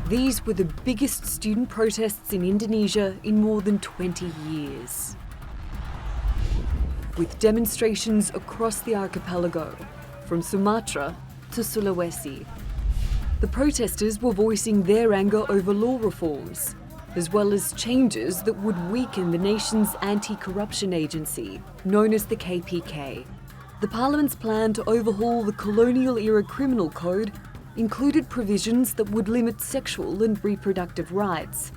These were the biggest student protests in Indonesia in more than 20 years. With demonstrations across the archipelago, from Sumatra to Sulawesi. The protesters were voicing their anger over law reforms, as well as changes that would weaken the nation's anti-corruption agency, known as the KPK. The Parliament's plan to overhaul the colonial-era criminal code included provisions that would limit sexual and reproductive rights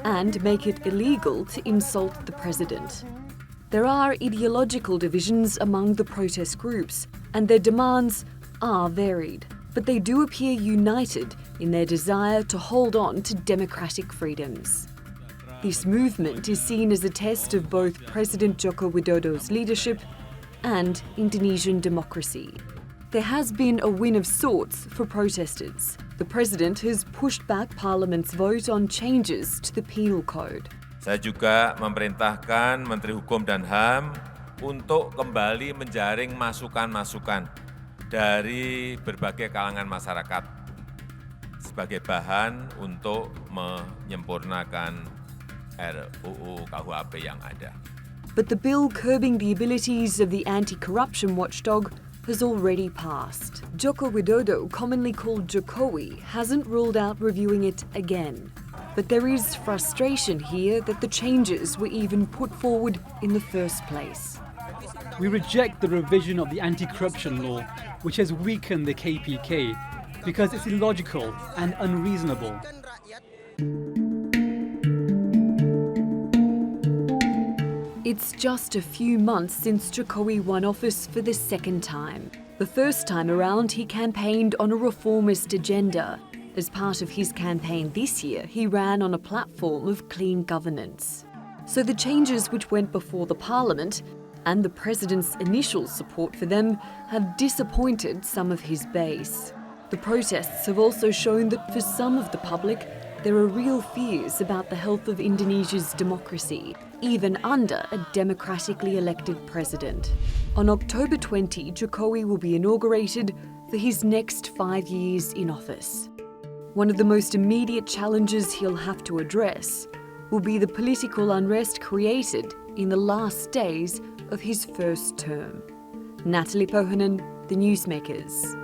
and make it illegal to insult the president. There are ideological divisions among the protest groups, and their demands are varied, but they do appear united in their desire to hold on to democratic freedoms. This movement is seen as a test of both President Joko Widodo's leadership and Indonesian democracy. There has been a win of sorts for protesters. The president has pushed back Parliament's vote on changes to the penal code. Saya juga memerintahkan Menteri Hukum dan HAM untuk kembali menjaring masukan-masukan dari berbagai kalangan masyarakat sebagai bahan untuk menyempurnakan RUU KUHP yang ada. But the bill curbing the abilities of the anti-corruption watchdog has already passed. Joko Widodo, commonly called Jokowi, hasn't ruled out reviewing it again. But there is frustration here that the changes were even put forward in the first place. We reject the revision of the anti-corruption law, which has weakened the KPK, because it's illogical and unreasonable. It's just a few months since Jokowi won office for the second time. The first time around, he campaigned on a reformist agenda. As part of his campaign this year, he ran on a platform of clean governance. So the changes which went before the Parliament and the President's initial support for them have disappointed some of his base. The protests have also shown that for some of the public, there are real fears about the health of Indonesia's democracy, even under a democratically elected president. On October 20, Jokowi will be inaugurated for his next 5 years in office. One of the most immediate challenges he'll have to address will be the political unrest created in the last days of his first term. Natalie Poyhonen, The Newsmakers.